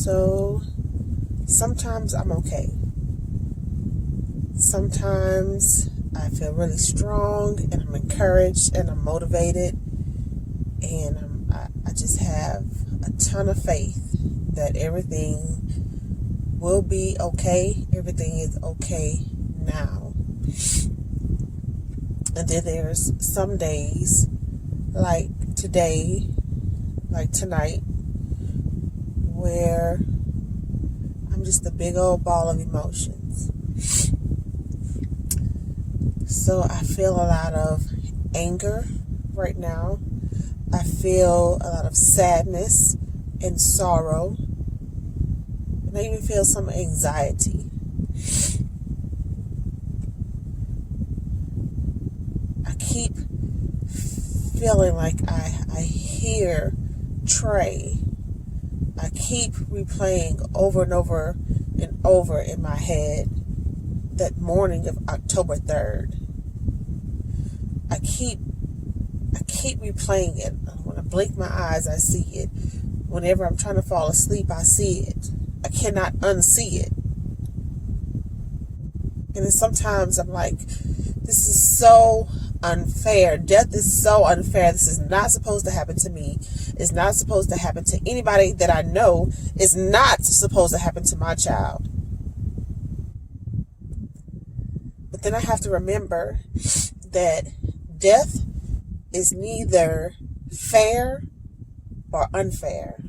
So sometimes I'm okay. Sometimes I feel really strong and I'm encouraged and I'm motivated, and I just have a ton of faith that everything will be okay. Everything is okay now. And then there's some days like today, like tonight, where I'm just a big old ball of emotions. So I feel a lot of anger right now. I feel a lot of sadness and sorrow. And I even feel some anxiety. I keep feeling like I hear Trey. I keep replaying over and over and over in my head that morning of October 3rd. I keep replaying it. When I blink my eyes, I see it. Whenever I'm trying to fall asleep, I see it. I cannot unsee it. And then sometimes I'm like, this is so unfair. Death is so unfair. This is not supposed to happen to me. It's not supposed to happen to anybody that I know. It's not supposed to happen to my child. But then I have to remember that death is neither fair or unfair.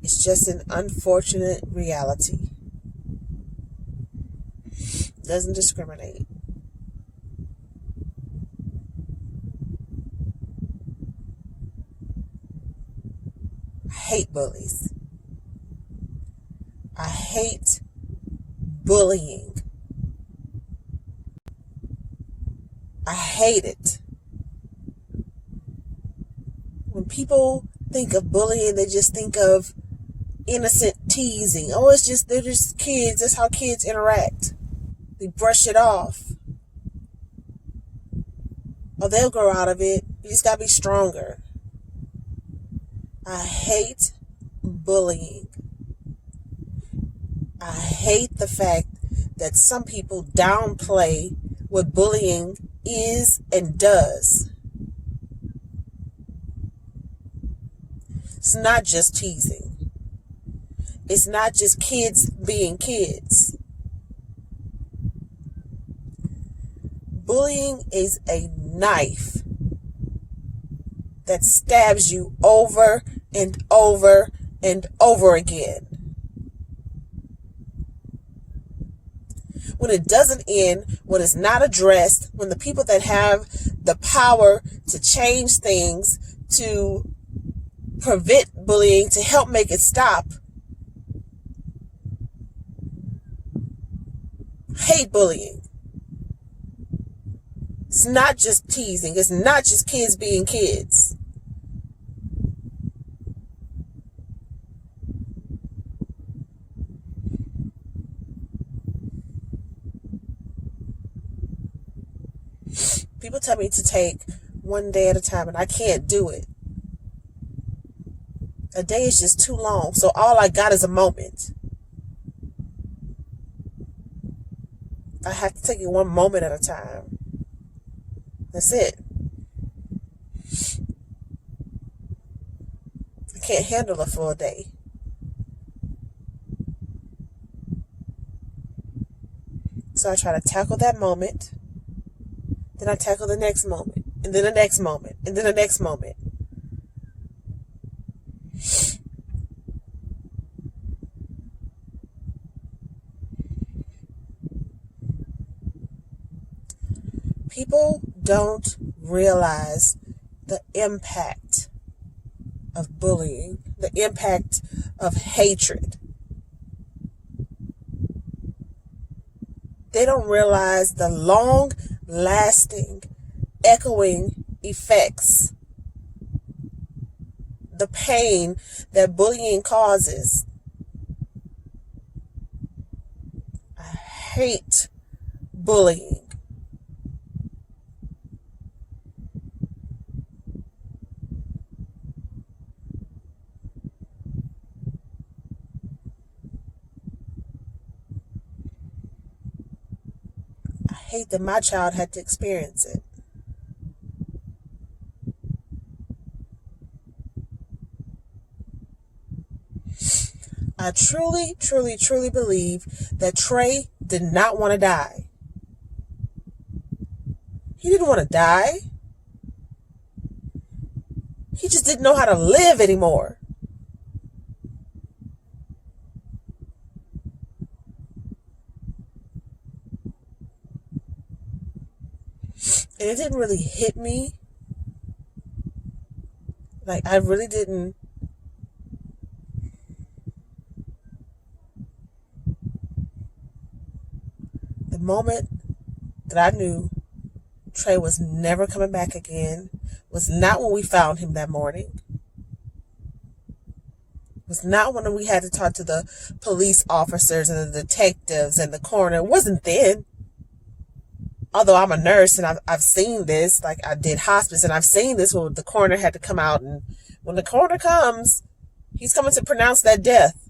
It's just an unfortunate reality. It doesn't discriminate. I hate bullies. I hate bullying. I hate it. When people think of bullying, they just think of innocent teasing. Oh, they're just kids. That's how kids interact. They brush it off. Oh, they'll grow out of it. You just gotta be stronger. I hate bullying. I hate the fact that some people downplay what bullying is and does. It's not just teasing. It's not just kids being kids. Bullying is a knife that stabs you over and over and over again. When it doesn't end, when it's not addressed, when the people that have the power to change things, to prevent bullying, to help make it stop, hate bullying. It's not just teasing. It's not just kids being kids. People tell me to take one day at a time, and I can't do it. A day is just too long, so all I got is a moment. I have to take it one moment at a time. That's it. I can't handle a full day. So I try to tackle that moment. Then I tackle the next moment. And then the next moment. And then the next moment. People don't realize the impact of bullying, the impact of hatred. They don't realize the long-lasting, echoing effects, the pain that bullying causes. I hate bullying. hate that my child had to experience it. I truly, truly, truly believe that Trey did not want to die. He didn't want to die. He just didn't know how to live anymore. And it didn't really hit me. Like, I really didn't. The moment that I knew Trey was never coming back again was not when we found him that morning. Was not when we had to talk to the police officers and the detectives and the coroner. It wasn't then. Although I'm a nurse and I've seen this, like I did hospice, and I've seen this where the coroner had to come out, and when the coroner comes, he's coming to pronounce that death.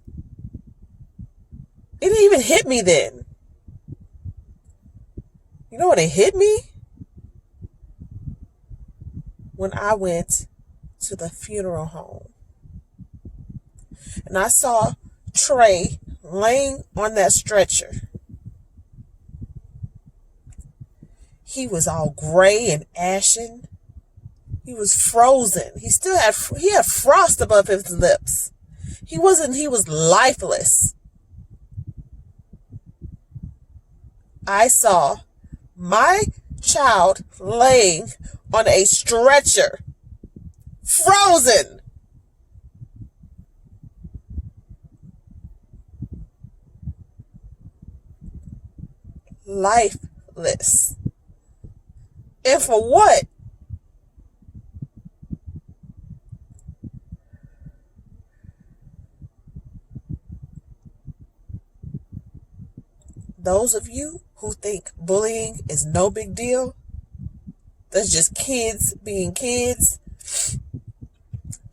It didn't even hit me then. You know what it hit me? When I went to the funeral home and I saw Trey laying on that stretcher. He was all gray and ashen. He was frozen. He had frost above his lips. He was lifeless. I saw my child laying on a stretcher, frozen. Lifeless. And for what? Those of you who think bullying is no big deal, that's just kids being kids,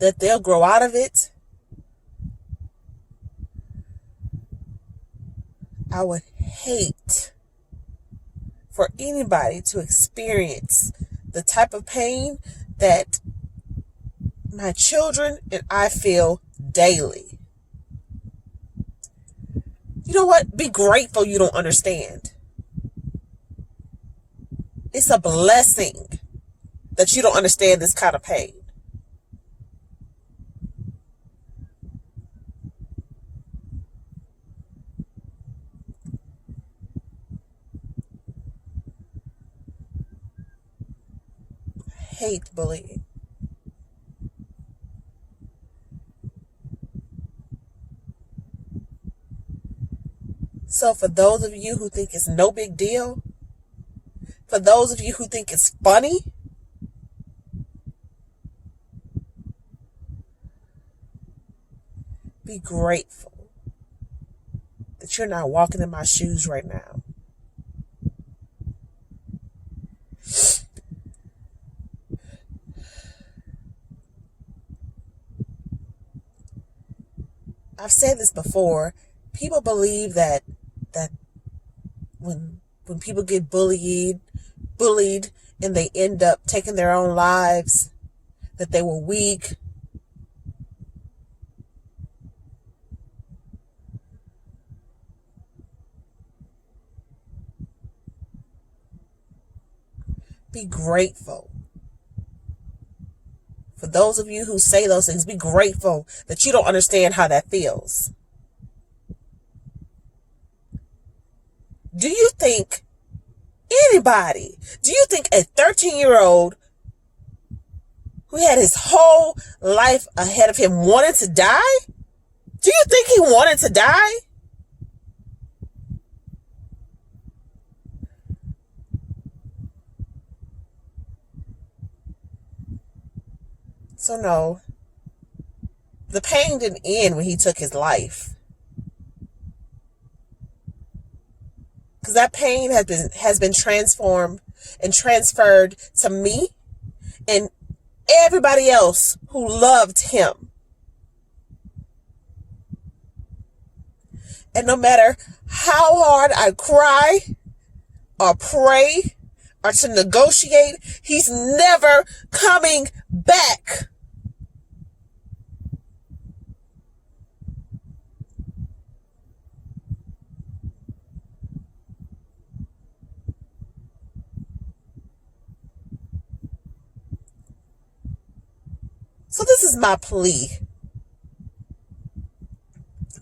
that they'll grow out of it, I would hate for anybody to experience the type of pain that my children and I feel daily. You know what? Be grateful you don't understand. It's a blessing that you don't understand this kind of pain. I hate bullying. So for those of you who think it's no big deal, for those of you who think it's funny, be grateful that you're not walking in my shoes right now. I've said this before. People believe that when people get bullied and they end up taking their own lives, that they were weak. Be grateful. For those of you who say those things, be grateful that you don't understand how that feels. Do you think a 13-year-old who had his whole life ahead of him wanted to die? Do you think he wanted to die? So no, the pain didn't end when he took his life. Because that pain has been transformed and transferred to me and everybody else who loved him. And no matter how hard I cry or pray or to negotiate, he's never coming back. So this is my plea.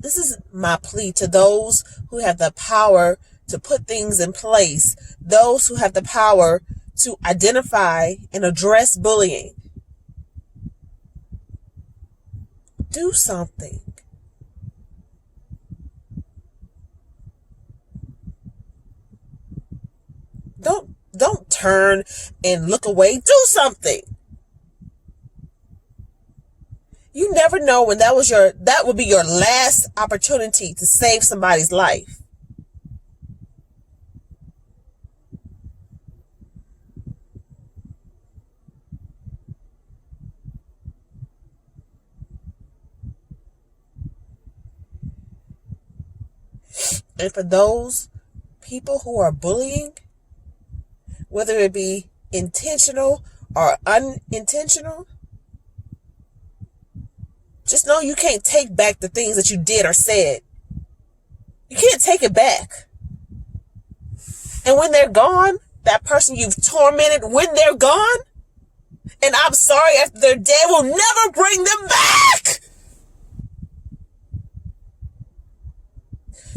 This is my plea to those who have the power to put things in place, those who have the power to identify and address bullying. Do something. Don't turn and look away. Do something. You never know when that would be your last opportunity to save somebody's life. And for those people who are bullying, whether it be intentional or unintentional, just know you can't take back the things that you did or said. You can't take it back. And when they're gone, that person you've tormented, when they're gone, and I'm sorry after they're dead, will never bring them back.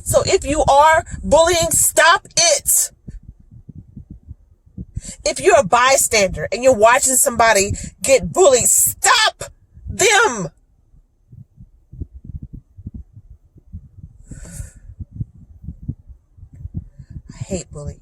So if you are bullying, stop it. If you're a bystander and you're watching somebody get bullied, stop them. I hate bullying.